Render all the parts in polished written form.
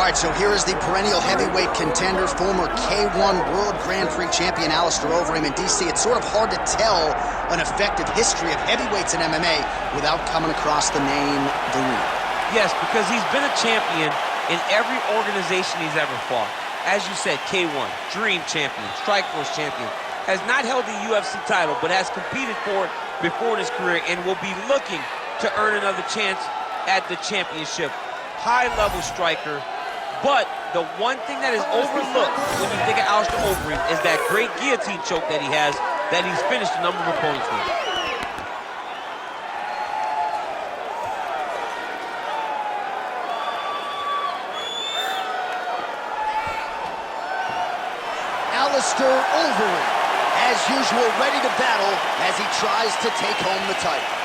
right, so here is the perennial heavyweight contender, former K1 World Grand Prix champion Alistair Overeem. In DC, it's sort of hard to tell an effective history of heavyweights in MMA without coming across the name The Real. Yes, because he's been a champion in every organization he's ever fought. As you said, K1, Dream champion, Strikeforce champion, has not held the UFC title, but has competed for it before in his career and will be looking to earn another chance at the championship. High-level striker. But the one thing that is overlooked when you think of Alistair Overeem is that great guillotine choke that he has, that he's finished a number of opponents with. Alistair Overeem, as usual, ready to battle as he tries to take home the title.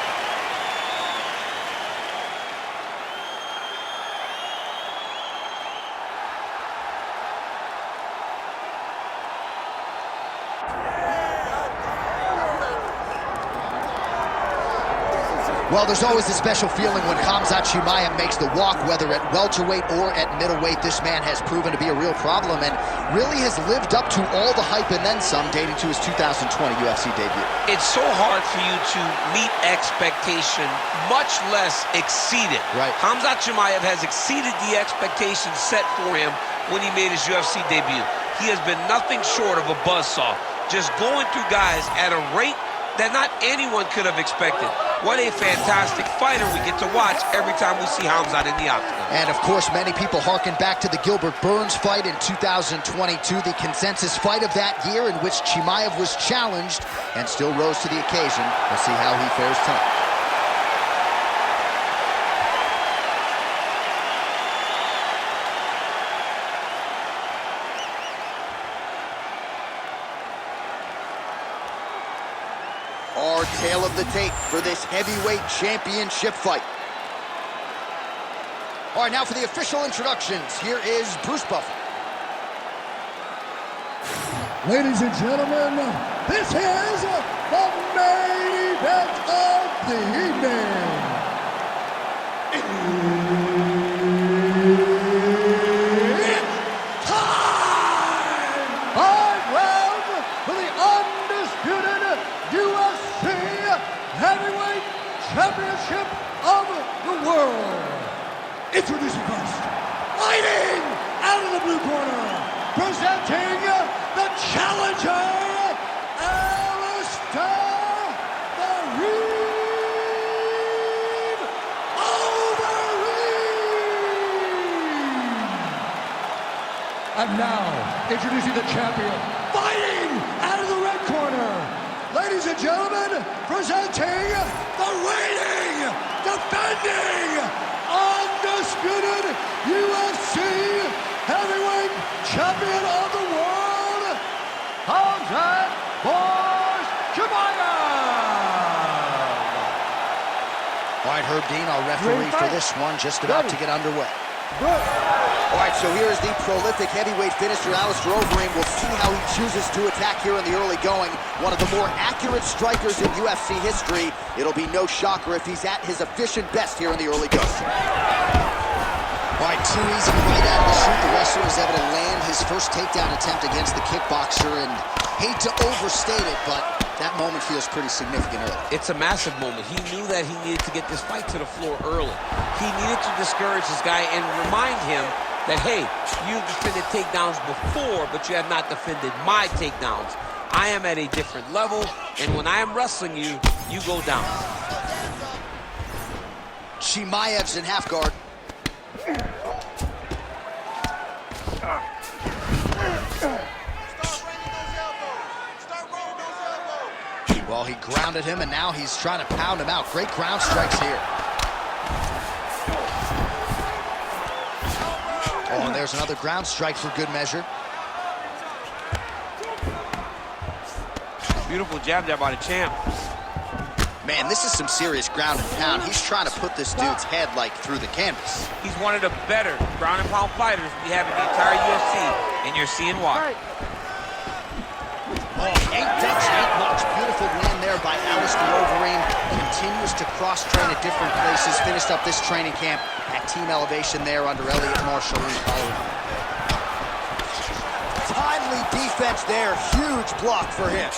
Well, there's always a special feeling when Khamzat Chimaev makes the walk, whether at welterweight or at middleweight. This man has proven to be a real problem and really has lived up to all the hype and then some, dating to his 2020 UFC debut. It's so hard for you to meet expectation, much less exceed it. Right. Khamzat Chimaev has exceeded the expectations set for him when he made his UFC debut. He has been nothing short of a buzzsaw, just going through guys at a rate that not anyone could have expected. What a fantastic fighter we get to watch every time we see Khamzat in the octagon. And of course, many people harken back to the Gilbert Burns fight in 2022, the consensus fight of that year in which Chimaev was challenged and still rose to the occasion. We'll see how he fares tonight. Our tale of the tape for this heavyweight championship fight. All right, now for the official introductions. Here is Bruce Buffer. Ladies and gentlemen, this is the main event of the evening. It's time! 5 rounds for the undisputed UFC Heavyweight Championship of the world. Introducing first, fighting out of the blue corner, presenting the challenger, Alistair Overeem. And now, introducing the champion, fighting out of the red corner. Ladies and gentlemen, presenting the reigning, defending, undisputed UFC Heavyweight Champion of the World, Khamzat Chimaev. All right, Herb Dean, our referee for this one, just about to get underway. All right, so here is the prolific heavyweight finisher, Alistair Overeem. We'll see how he chooses to attack here in the early going. One of the more accurate strikers in UFC history. It'll be no shocker if he's at his efficient best here in the early going. All right, too easy right out of the chute. The wrestler was able to land his first takedown attempt against the kickboxer, and hate to overstate it, but that moment feels pretty significant early. It's a massive moment. He knew that he needed to get this fight to the floor early. He needed to discourage this guy and remind him that, hey, you've defended takedowns before, but you have not defended my takedowns. I am at a different level, and when I am wrestling you, you go down. Chimaev's in half guard. Well, he grounded him, and now he's trying to pound him out. Great ground strikes here. Oh, and there's another ground strike for good measure. Beautiful jab there by the champ. Man, this is some serious ground and pound. He's trying to put this dude's head, like, through the canvas. He's one of the better ground and pound fighters we have in the entire UFC, and you're seeing why. Oh, 8 touch, 8 blocks. Beautiful land there by Alistair Overeem. Continues to cross-train at different places. Finished up this training camp at Team Elevation there under Elliot Marshall in Colorado. Timely defense there. Huge block for him.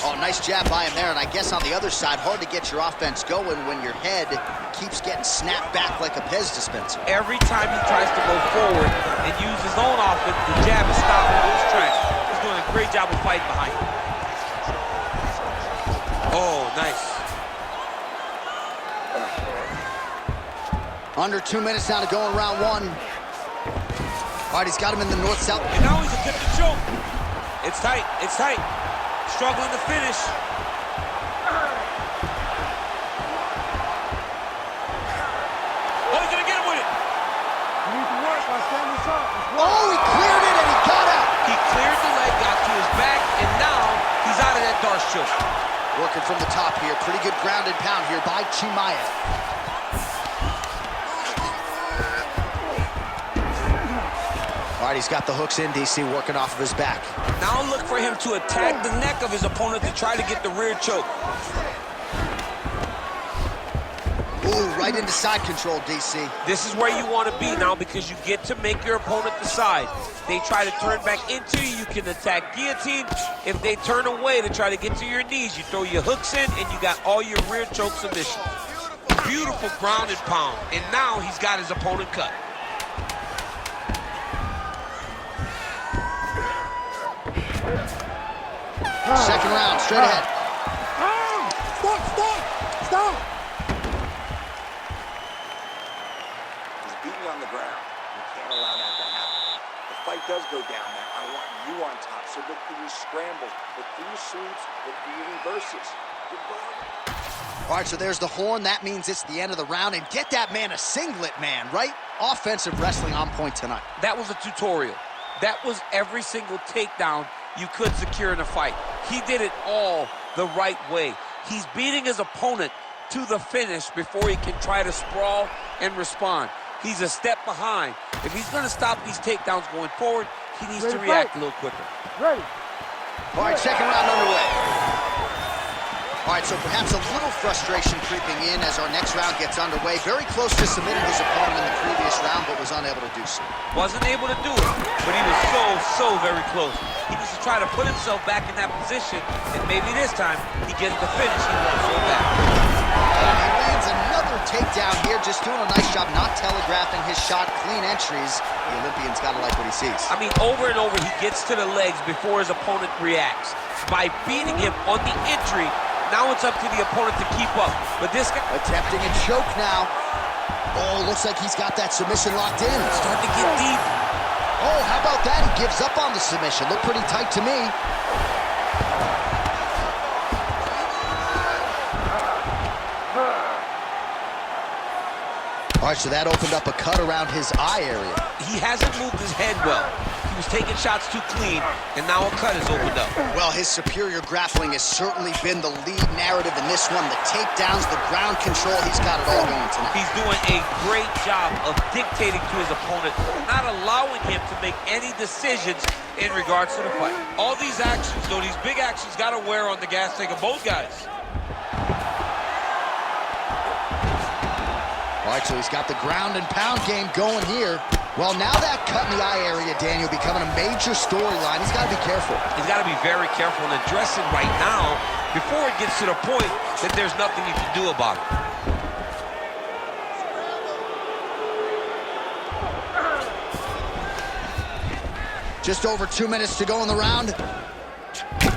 Oh, nice jab by him there. And I guess on the other side, hard to get your offense going when your head keeps getting snapped back like a Pez dispenser. Every time he tries to go forward and use his own offense, the jab is stopping in his tracks. He's doing a great job of fighting behind him. Oh, nice. Under 2 minutes now to go in round one. All right, he's got him in the north-south. And now he's attempting to choke. It's tight, it's tight. Struggling to finish. Oh, he's gonna get him with it. You need to work by standing this up. Oh, he cleared it and he got out. He cleared the leg, got to his back, and now he's out of that Darce choke. Working from the top here. Pretty good ground and pound here by Chimaev. All right, he's got the hooks in, DC, working off of his back. Now look for him to attack the neck of his opponent to try to get the rear choke. Ooh, right into side control, DC. This is where you want to be now because you get to make your opponent decide. They try to turn back into you, you can attack guillotine. If they turn away to try to get to your knees, you throw your hooks in and you got all your rear choke submissions. Beautiful ground and pound. And now he's got his opponent cut. Second round, straight ahead. Stop! He's beating on the ground. You can't allow that to happen. The fight does go down there. I want you on top. So look for your scrambles, look for your sweeps, look for your reverses. Good ball. All right, so there's the horn. That means it's the end of the round. And get that man a singlet, man, right? Offensive wrestling on point tonight. That was a tutorial. That was every single takedown you could secure in a fight. He did it all the right way. He's beating his opponent to the finish before he can try to sprawl and respond. He's a step behind. If he's going to stop these takedowns going forward, he needs to react a little quicker. Ready. All right, second round underway. All right, so perhaps a little frustration creeping in as our next round gets underway. Very close to submitting his opponent in the previous round, but was unable to do so. Wasn't able to do it, but he was so very close. He needs to try to put himself back in that position, and maybe this time he gets the finish he wants so bad. He lands another takedown here, just doing a nice job not telegraphing his shot. Clean entries. The Olympian's got to like what he sees. I mean, over and over, he gets to the legs before his opponent reacts. By beating him on the entry, now it's up to the opponent to keep up. But this guy... Attempting a choke now. Oh, looks like he's got that submission locked in. Starting to get deep. Oh, how about that? He gives up on the submission. Looked pretty tight to me. All right, so that opened up a cut around his eye area. He hasn't moved his head well. He was taking shots too clean, and now a cut has opened up. Well, his superior grappling has certainly been the lead narrative in this one. The takedowns, the ground control, he's got it all going tonight. He's doing a great job of dictating to his opponent, not allowing him to make any decisions in regards to the fight. All these actions, though, these big actions, got to wear on the gas tank of both guys. All right, so he's got the ground and pound game going here. Well, now that cut in the eye area, Daniel, becoming a major storyline. He's got to be careful. He's got to be very careful and address it right now before it gets to the point that there's nothing you can do about it. Just over 2 minutes to go in the round.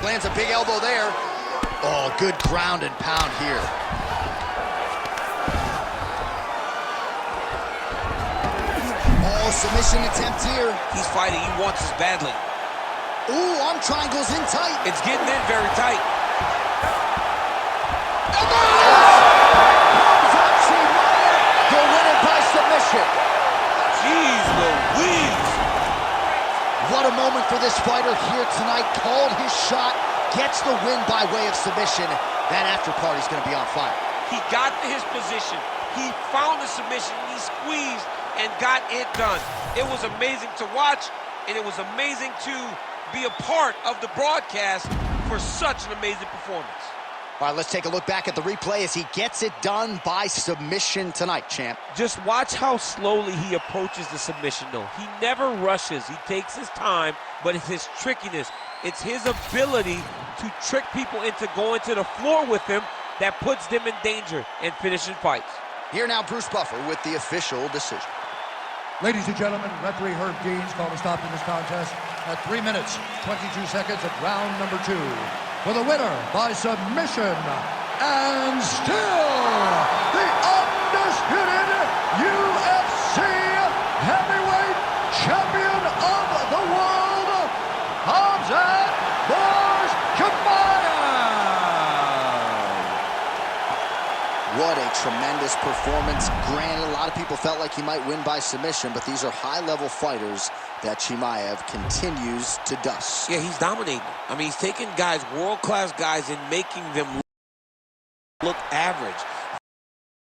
Lands a big elbow there. Oh, good ground and pound here. Oh, submission attempt here. He's fighting. He wants this badly. Ooh, arm triangles in tight. It's getting in very tight. Khamzat Chimaev, the winner by submission. Jeez Louise. What a moment for this fighter here tonight. Called his shot, gets the win by way of submission. That after party's going to be on fire. He got to his position. He found the submission. He squeezed and got it done. It was amazing to watch, and it was amazing to be a part of the broadcast for such an amazing performance. All right, let's take a look back at the replay as he gets it done by submission tonight, champ. Just watch how slowly he approaches the submission, though. He never rushes. He takes his time, but it's his trickiness. It's his ability to trick people into going to the floor with him that puts them in danger and finishing fights. Here now, Bruce Buffer with the official decision. Ladies and gentlemen, referee Herb Dean's called a stop to this contest at 3 minutes, 22 seconds of round number 2. For the winner by submission, and still the undisputed UFC heavyweight champion of the world, Khamzat Chimaev. What a tremendous performance. Granted, a lot of people felt like he might win by submission, but these are high-level fighters that Chimaev continues to dust. Yeah, he's dominating. I mean, he's taking guys, world-class guys, and making them look average.